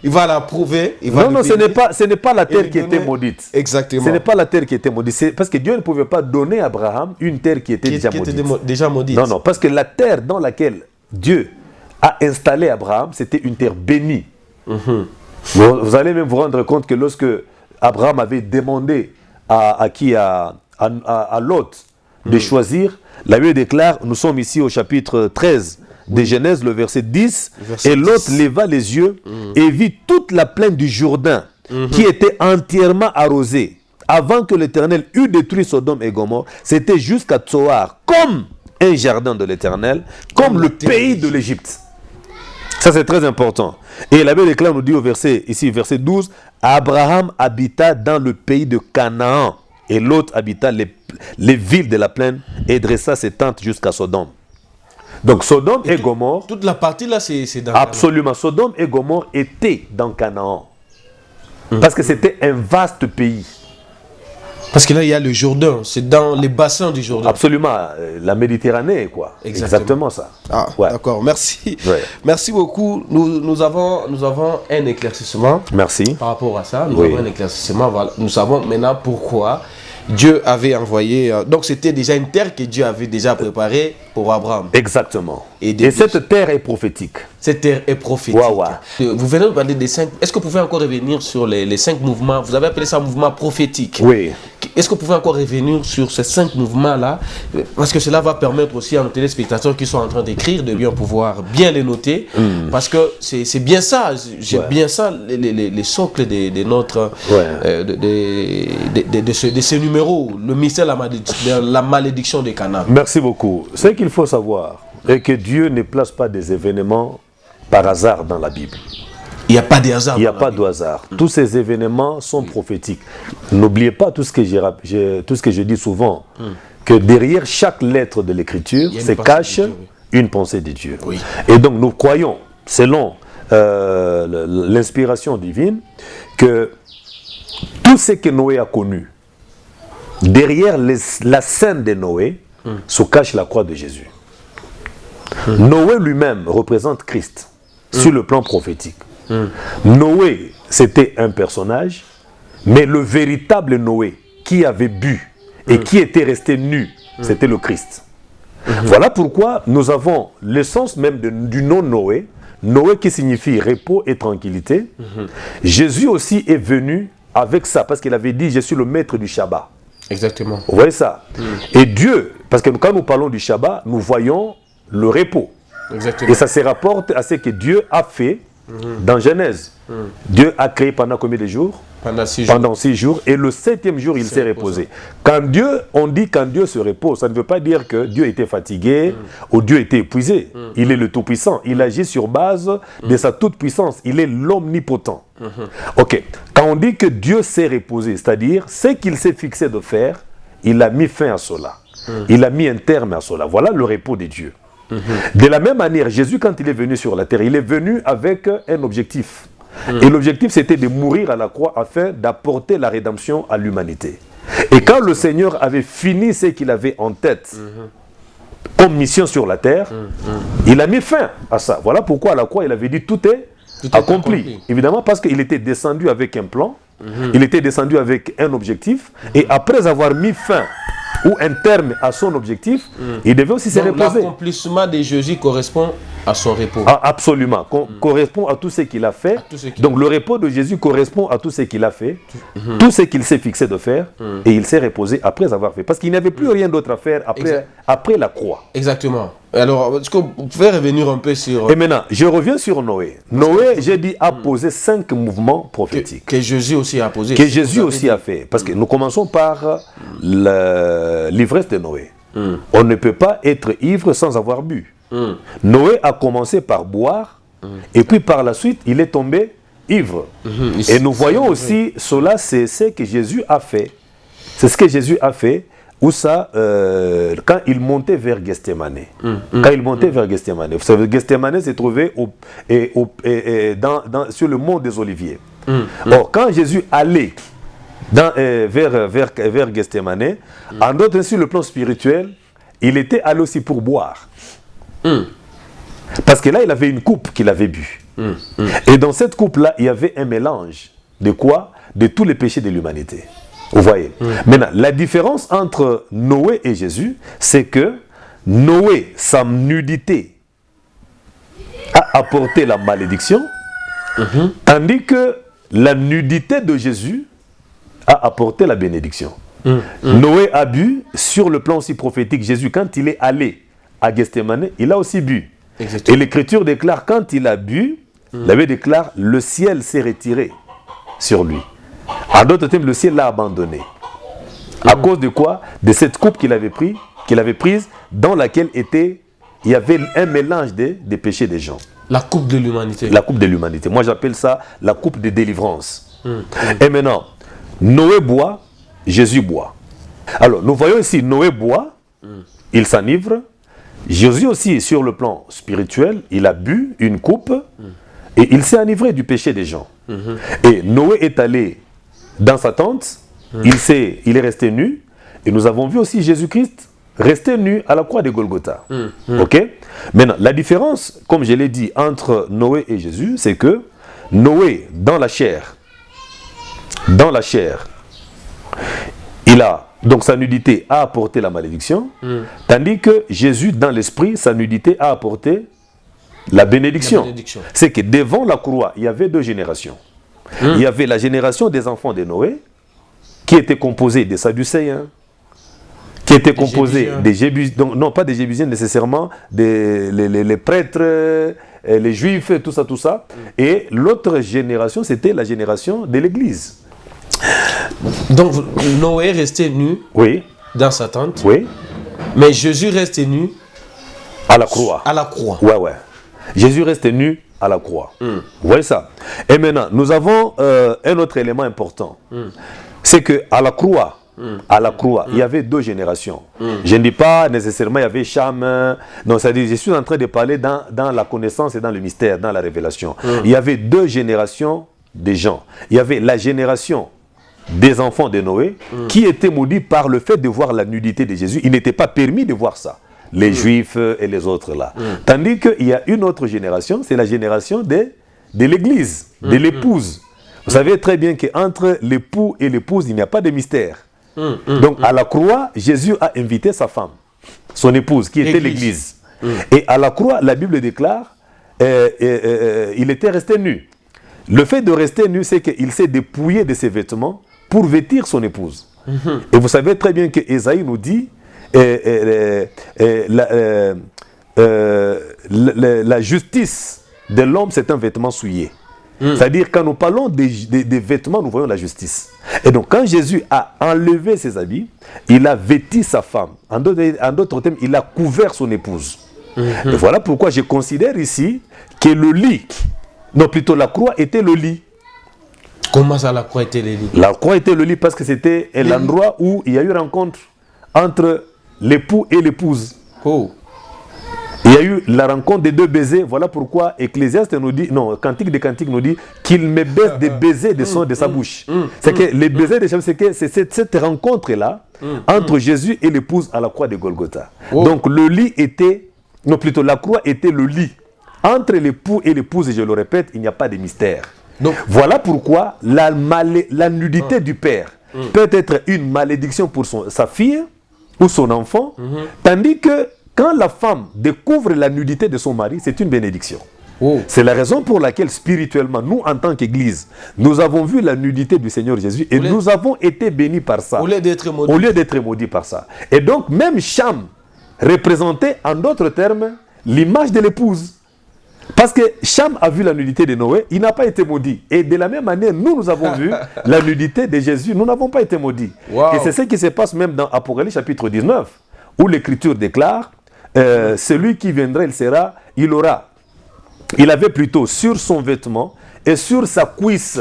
il va l'approuver, il va non, ce n'est pas la terre qui était maudite. Exactement. Ce n'est pas la terre qui était maudite. C'est parce que Dieu ne pouvait pas donner à Abraham une terre qui était déjà maudite. Non, parce que la terre dans laquelle Dieu a installé Abraham, c'était une terre bénie. Vous allez même vous rendre compte que lorsque Abraham avait demandé à Lot de choisir, la Bible déclare, nous sommes ici au chapitre 13 de Genèse, le verset 10, et Lot leva les yeux et vit toute la plaine du Jourdain qui était entièrement arrosée. Avant que l'Éternel eût détruit Sodome et Gomorrhe, c'était jusqu'à Tsoar, comme un jardin de l'Éternel, comme le pays de l'Égypte. Ça, c'est très important. Et la Bible déclare, nous dit au verset 12, Abraham habita dans le pays de Canaan, et Lot habita les villes de la plaine et dressa ses tentes jusqu'à Sodome. Donc, Sodome et Gomorre. Toute la partie là, c'est dans absolument. Canaan. Sodome et Gomorre étaient dans Canaan. Parce que c'était un vaste pays. Parce que là, il y a le Jourdain, c'est dans les bassins du Jourdain. Absolument, la Méditerranée, quoi. Exactement ça. Ah, ouais. D'accord, merci. Ouais. Merci beaucoup. Nous avons un éclaircissement. Merci. Par rapport à ça, nous avons un éclaircissement. Voilà. Nous savons maintenant pourquoi Dieu avait envoyé... donc, c'était déjà une terre que Dieu avait déjà préparée pour Abraham. Exactement. Et cette terre est prophétique. Cette terre est prophétique. Vous venez de parler des 5... Est-ce que vous pouvez encore revenir sur les 5 mouvements? Vous avez appelé ça mouvement prophétique. Oui. Est-ce que vous pouvez encore revenir sur ces 5 mouvements-là? Parce que cela va permettre aussi à nos téléspectateurs qui sont en train d'écrire de bien pouvoir bien les noter. Parce que c'est bien ça. J'ai bien ça, les socles de notre... de ces numéros. Le mystère de la malédiction de Canaan. Merci beaucoup. Ce qu'il faut savoir est que Dieu ne place pas des événements par hasard dans la Bible. Il n'y a pas de hasard. Il n'y a pas de hasard. Tous ces événements sont prophétiques. N'oubliez pas tout ce que je dis souvent, que derrière chaque lettre de l'Écriture se cache une pensée de Dieu. Oui. Et donc nous croyons, selon l'inspiration divine, que tout ce que Noé a connu, derrière la scène de Noé, se cache la croix de Jésus. Noé lui-même représente Christ sur le plan prophétique. Noé, c'était un personnage, mais le véritable Noé qui avait bu et qui était resté nu, c'était le Christ. Voilà pourquoi nous avons l'essence même du nom Noé, Noé qui signifie repos et tranquillité. Jésus aussi est venu avec ça, parce qu'il avait dit, je suis le maître du Shabbat. Exactement. Vous voyez ça? Et Dieu, parce que quand nous parlons du Shabbat, nous voyons le repos. Exactement. Et ça se rapporte à ce que Dieu a fait dans Genèse. Dieu a créé pendant combien de jours? Pendant 6 jours. Et le 7e jour, il s'est reposé. On dit quand Dieu se repose, ça ne veut pas dire que Dieu était fatigué ou Dieu était épuisé. Il est le Tout-Puissant. Il agit sur base de sa toute-puissance. Il est l'omnipotent. Ok. Quand on dit que Dieu s'est reposé, c'est-à-dire ce qu'il s'est fixé de faire, il a mis fin à cela. Il a mis un terme à cela. Voilà le repos de Dieu. De la même manière, Jésus, quand il est venu sur la terre, il est venu avec un objectif. Et l'objectif, c'était de mourir à la croix afin d'apporter la rédemption à l'humanité. Et quand le Seigneur avait fini ce qu'il avait en tête comme mission sur la terre, il a mis fin à ça. Voilà pourquoi à la croix, il avait dit tout est accompli. Évidemment, parce qu'il était descendu avec un plan, il était descendu avec un objectif, et après avoir mis fin ou un terme à son objectif, il devait aussi se reposer. L'accomplissement de Jésus correspond à son repos. Ah, absolument, correspond à tout ce qu'il a fait. Donc le repos de Jésus correspond à tout ce qu'il a fait, tout ce qu'il s'est fixé de faire, et il s'est reposé après avoir fait. Parce qu'il n'y avait plus rien d'autre à faire après la croix. Exactement. Alors, est-ce que vous pouvez revenir un peu sur... Et maintenant, je reviens sur Noé. Noé, j'ai dit, a posé 5 mouvements prophétiques. Que Jésus aussi a posé. Que Jésus aussi a fait. Parce que nous commençons par l'ivresse de Noé. On ne peut pas être ivre sans avoir bu. Noé a commencé par boire, et puis par la suite, il est tombé ivre. Et nous voyons aussi, cela, c'est ce que Jésus a fait. C'est ce que Jésus a fait. Où ça, quand il montait vers Gethsémane. Quand il montait vers Gethsémane. Vous savez, Gethsémane s'est trouvé sur le mont des Oliviers. Or, quand Jésus allait vers Gethsémane, en d'autres, sur le plan spirituel, il était allé aussi pour boire. Parce que là, il avait une coupe qu'il avait bu. Et dans cette coupe-là, il y avait un mélange de quoi? De tous les péchés de l'humanité. Vous voyez. Maintenant, la différence entre Noé et Jésus, c'est que Noé, sa nudité, a apporté la malédiction, tandis que la nudité de Jésus a apporté la bénédiction. Noé a bu, sur le plan aussi prophétique, Jésus, quand il est allé à Gethsémane, il a aussi bu. Et l'Écriture déclare, quand il a bu, la Bible déclare, le ciel s'est retiré sur lui. En d'autres termes, le ciel l'a abandonné. À cause de quoi? De cette coupe qu'il avait prise, dans laquelle il y avait un mélange des péchés des gens. La coupe de l'humanité. La coupe de l'humanité. Moi, j'appelle ça la coupe de délivrance. Et maintenant, Noé boit, Jésus boit. Alors, nous voyons ici, Noé boit, il s'enivre. Jésus aussi, sur le plan spirituel, il a bu une coupe et il s'est enivré du péché des gens. Et Noé est allé dans sa tente, il est resté nu, et nous avons vu aussi Jésus-Christ rester nu à la croix de Golgotha. Ok? Maintenant, la différence, comme je l'ai dit, entre Noé et Jésus, c'est que Noé, dans la chair, donc sa nudité a apporté la malédiction, tandis que Jésus, dans l'esprit, sa nudité a apporté la bénédiction. C'est que devant la croix, il y avait 2 générations. Il y avait la génération des enfants de Noé, qui était composée des Sadducéens, qui était composée des Jébusiens, non pas des Jébusiens nécessairement, les prêtres, les Juifs, tout ça. Et l'autre génération, c'était la génération de l'Église. Donc Noé restait nu dans sa tente, mais Jésus restait nu à la croix. Ouais. Jésus restait nu à la croix. Vous voyez ça? Et maintenant, nous avons un autre élément important. C'est qu'à la croix, il y avait 2 générations. Je ne dis pas nécessairement il y avait Cham. Non, c'est-à-dire, je suis en train de parler dans la connaissance et dans le mystère, dans la révélation. Il y avait 2 générations de gens. Il y avait la génération des enfants de Noé qui étaient maudits par le fait de voir la nudité de Jésus. Il n'était pas permis de voir ça. les Juifs et les autres là. Tandis qu'il y a une autre génération, c'est la génération de l'Église, de l'épouse. Vous savez très bien qu'entre l'époux et l'épouse, il n'y a pas de mystère. Donc à la croix, Jésus a invité sa femme, son épouse, qui était l'Église. Et à la croix, la Bible déclare, il était resté nu. Le fait de rester nu, c'est qu'il s'est dépouillé de ses vêtements pour vêtir son épouse. Et vous savez très bien que Ésaïe nous dit la justice de l'homme, c'est un vêtement souillé. C'est-à-dire, quand nous parlons des vêtements, nous voyons la justice. Et donc, quand Jésus a enlevé ses habits, il a vêti sa femme. En d'autres termes, il a couvert son épouse. Et voilà pourquoi je considère ici que le lit, non plutôt la croix, était le lit. Comment ça, la croix était le lit? La croix était le lit parce que c'était l'endroit où il y a eu rencontre entre l'époux et l'épouse. Oh. Il y a eu la rencontre des deux baisers. Voilà pourquoi Ecclésiaste nous dit, non, Cantique des Cantiques nous dit qu'il me baisse des baisers de sa bouche. C'est que les baisers de c'est que c'est cette rencontre-là entre Jésus et l'épouse à la croix de Golgotha. Oh. Donc le lit était, non plutôt la croix était le lit. Entre l'époux et l'épouse, et je le répète, il n'y a pas de mystère. Donc, voilà pourquoi la nudité du père peut être une malédiction pour sa fille ou son enfant, tandis que quand la femme découvre la nudité de son mari, c'est une bénédiction. Oh. C'est la raison pour laquelle spirituellement, nous en tant qu'Église, nous avons vu la nudité du Seigneur Jésus et nous avons été bénis par ça. Au lieu d'être maudits. Au lieu d'être maudits par ça. Et donc même Cham représentait en d'autres termes l'image de l'épouse. Parce que Cham a vu la nudité de Noé, il n'a pas été maudit. Et de la même manière, nous avons vu la nudité de Jésus, nous n'avons pas été maudits. Wow. Et c'est ce qui se passe même dans Apocalypse chapitre 19, où l'Écriture déclare, celui qui viendra, il avait plutôt sur son vêtement et sur sa cuisse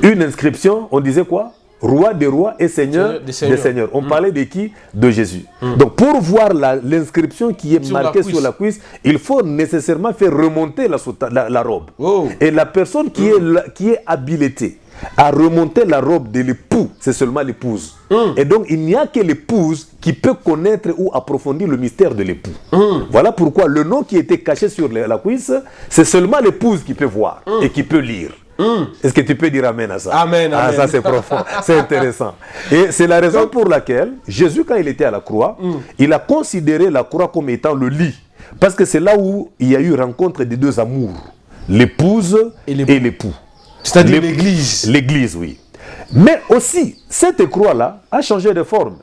une inscription, on disait quoi? Roi des rois et Seigneur des seigneurs. On parlait de qui? De Jésus. Donc pour voir l'inscription qui est marquée sur la cuisse, il faut nécessairement faire remonter la robe. Oh. Et la personne qui est habilitée à remonter la robe de l'époux, c'est seulement l'épouse. Et donc il n'y a que l'épouse qui peut connaître ou approfondir le mystère de l'époux. Voilà pourquoi le nom qui était caché sur la cuisse, c'est seulement l'épouse qui peut voir et qui peut lire. Est-ce que tu peux dire amen à ça? Amen, amen. Ça c'est profond, c'est intéressant. Et c'est la raison pour laquelle Jésus, quand il était à la croix, il a considéré la croix comme étant le lit. Parce que c'est là où il y a eu rencontre des deux amours, l'épouse et l'époux. C'est-à-dire l'Église. L'Église, oui. Mais aussi, cette croix-là a changé de forme.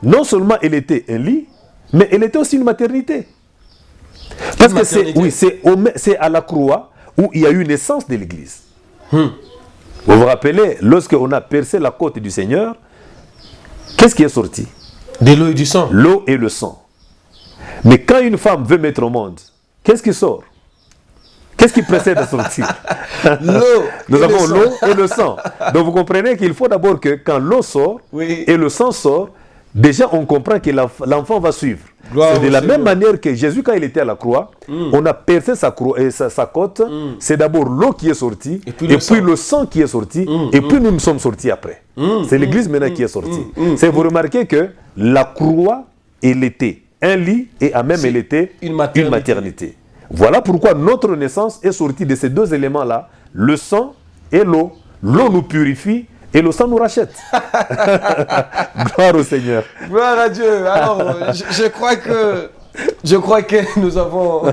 Non seulement elle était un lit, mais elle était aussi une maternité. Parce que c'est à la croix où il y a eu naissance de l'Église. Vous vous rappelez, lorsqu'on a percé la côte du Seigneur, qu'est-ce qui est sorti? De l'eau et du sang. L'eau et le sang. Mais quand une femme veut mettre au monde, qu'est-ce qui sort? Qu'est-ce qui précède à sortir? L'eau. Nous avons l'eau et le sang. Donc vous comprenez qu'il faut d'abord que quand l'eau sort et le sang sort, déjà on comprend que l'enfant va suivre. C'est de la même manière que Jésus, quand il était à la croix, on a percé sa côte, c'est d'abord l'eau qui est sortie, et puis le sang qui est sorti, et puis nous sommes sortis après. C'est l'Église maintenant qui est sortie. Vous remarquez que la croix, elle était un lit, et à même elle était une maternité. Voilà pourquoi notre naissance est sortie de ces deux éléments-là, le sang et l'eau. L'eau nous purifie, et le sang nous rachète. Gloire au Seigneur. Gloire à Dieu. Alors, je crois que nous avons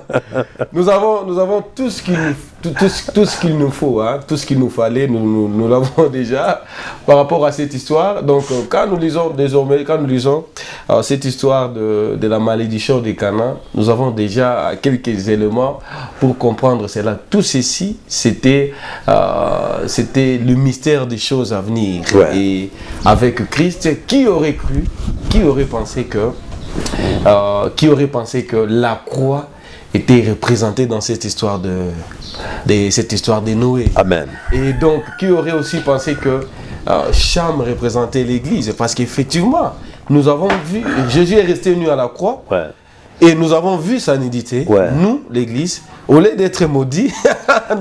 tout ce qu'il nous faut, hein, tout ce qu'il nous fallait, nous l'avons déjà par rapport à cette histoire. Donc, quand nous lisons cette histoire de la malédiction de Cana, nous avons déjà quelques éléments pour comprendre cela. Tout ceci, c'était le mystère des choses à venir. Ouais. Et avec Christ, qui aurait cru, qui aurait pensé que la croix était représentée dans cette histoire de Noé. Amen. Et donc, qui aurait aussi pensé que Cham représentait l'Église? Parce qu'effectivement, nous avons vu, Jésus est resté nu à la croix, et nous avons vu sa nudité. Nous, l'Église, au lieu d'être maudits,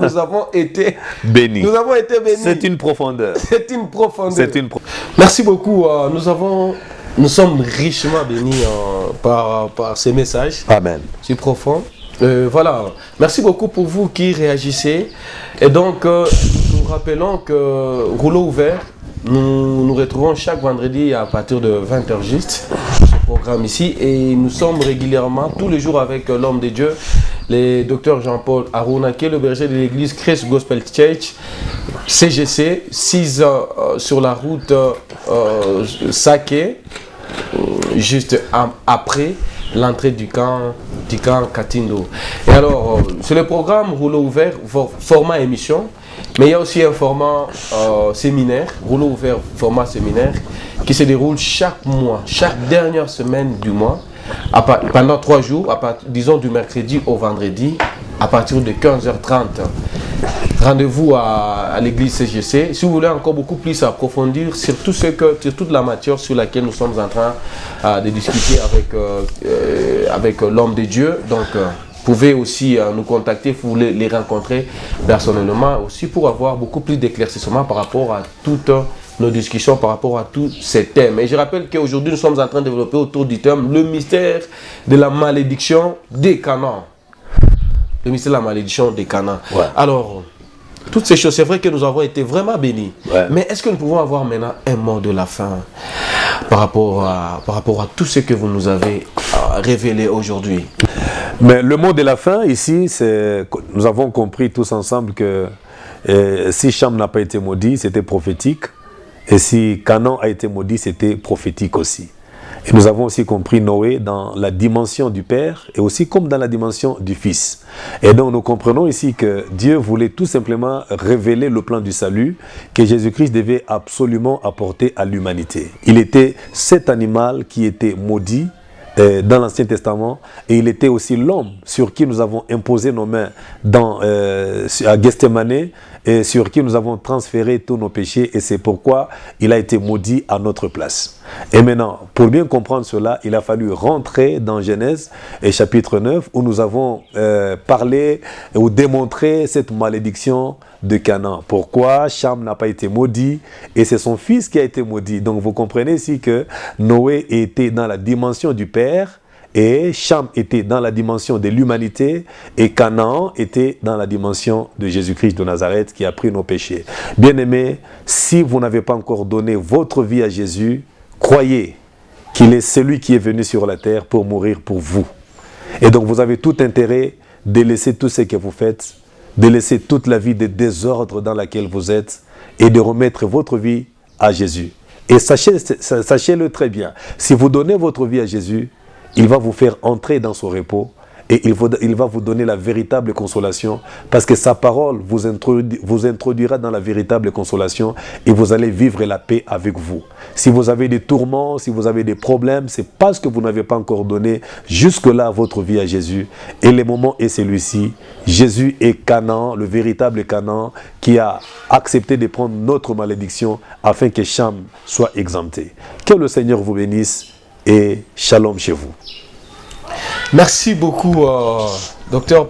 nous avons été bénis. Nous avons été bénis. C'est une profondeur. C'est une profondeur. Merci beaucoup. Nous avons Nous sommes richement bénis par ces messages. Amen. C'est profond. Voilà. Merci beaucoup pour vous qui réagissez. Et donc, nous rappelons que Rouleau ouvert, nous nous retrouvons chaque vendredi à partir de 20h juste, ce programme ici. Et nous sommes régulièrement, tous les jours, avec l'homme de Dieu, le docteur Jean-Paul Aruna, qui est le berger de l'église Christ Gospel Church, CGC, 6 sur la route Saké, juste après l'entrée du camp Katindo. Et alors, c'est le programme Rouleau ouvert, format émission, mais il y a aussi un format séminaire, Rouleau ouvert, format séminaire, qui se déroule chaque mois, chaque dernière semaine du mois, pendant 3 jours, disons du mercredi au vendredi, à partir de 15h30. Rendez-vous à l'église CGC. Si vous voulez encore beaucoup plus approfondir sur toute la matière sur laquelle nous sommes en train de discuter avec l'homme de Dieu, donc vous pouvez aussi nous contacter, vous voulez les rencontrer personnellement aussi pour avoir beaucoup plus d'éclaircissement par rapport à toutes nos discussions, par rapport à tous ces thèmes. Et je rappelle qu'aujourd'hui nous sommes en train de développer autour du thème le mystère de la malédiction des Canaan. Le mystère de la malédiction des Canaan. Ouais. Alors, toutes ces choses, c'est vrai que nous avons été vraiment bénis. Ouais. Mais est-ce que nous pouvons avoir maintenant un mot de la fin par rapport à tout ce que vous nous avez révélé aujourd'hui? Mais le mot de la fin ici, c'est nous avons compris tous ensemble que si Cham n'a pas été maudit, c'était prophétique. Et si Canaan a été maudit, c'était prophétique aussi. Et nous avons aussi compris Noé dans la dimension du Père et aussi comme dans la dimension du Fils. Et donc nous comprenons ici que Dieu voulait tout simplement révéler le plan du salut que Jésus-Christ devait absolument apporter à l'humanité. Il était cet animal qui était maudit dans l'Ancien Testament et il était aussi l'homme sur qui nous avons imposé nos mains à Gethsémane et sur qui nous avons transféré tous nos péchés et c'est pourquoi il a été maudit à notre place. Et maintenant, pour bien comprendre cela, il a fallu rentrer dans Genèse et chapitre 9 où nous avons parlé ou démontré cette malédiction de Canaan. Pourquoi Cham n'a pas été maudit et c'est son fils qui a été maudit. Donc vous comprenez ici que Noé était dans la dimension du Père et Cham était dans la dimension de l'humanité et Canaan était dans la dimension de Jésus-Christ de Nazareth qui a pris nos péchés. Bien-aimés, si vous n'avez pas encore donné votre vie à Jésus, croyez qu'il est celui qui est venu sur la terre pour mourir pour vous. Et donc vous avez tout intérêt de laisser tout ce que vous faites, de laisser toute la vie de désordre dans laquelle vous êtes et de remettre votre vie à Jésus. Et sachez-le très bien, si vous donnez votre vie à Jésus, il va vous faire entrer dans son repos et il va vous donner la véritable consolation parce que sa parole vous introduira dans la véritable consolation et vous allez vivre la paix avec vous. Si vous avez des tourments, si vous avez des problèmes, c'est parce que vous n'avez pas encore donné jusque-là votre vie à Jésus. Et le moment est celui-ci. Jésus est Canaan, le véritable Canaan qui a accepté de prendre notre malédiction afin que Cham soit exempté. Que le Seigneur vous bénisse. Et shalom chez vous. Merci beaucoup, docteur,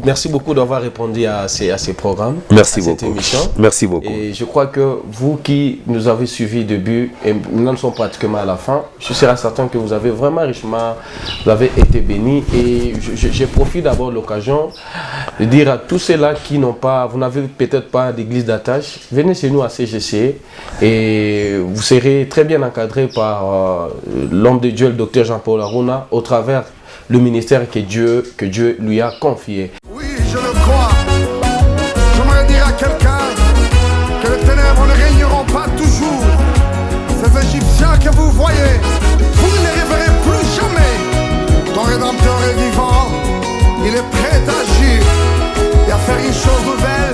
merci beaucoup d'avoir répondu à ces programmes, merci à cette beaucoup. émission. Merci beaucoup. Et je crois que vous qui nous avez suivis du début, et nous en sommes pratiquement à la fin, je serai certain que vous avez vraiment richement, vous avez été bénis. Et je profite d'abord de l'occasion de dire à tous ceux-là qui n'ont pas, vous n'avez peut-être pas d'église d'attache, venez chez nous à CGC et vous serez très bien encadré par l'homme de Dieu, le docteur Jean-Paul Aruna, au travers le ministère que Dieu lui a confié. Oui, je le crois. J'aimerais dire à quelqu'un que les ténèbres ne régneront pas toujours. Ces Égyptiens que vous voyez, vous ne les reverrez plus jamais. Ton Rédempteur est vivant. Il est prêt à agir et à faire une chose nouvelle.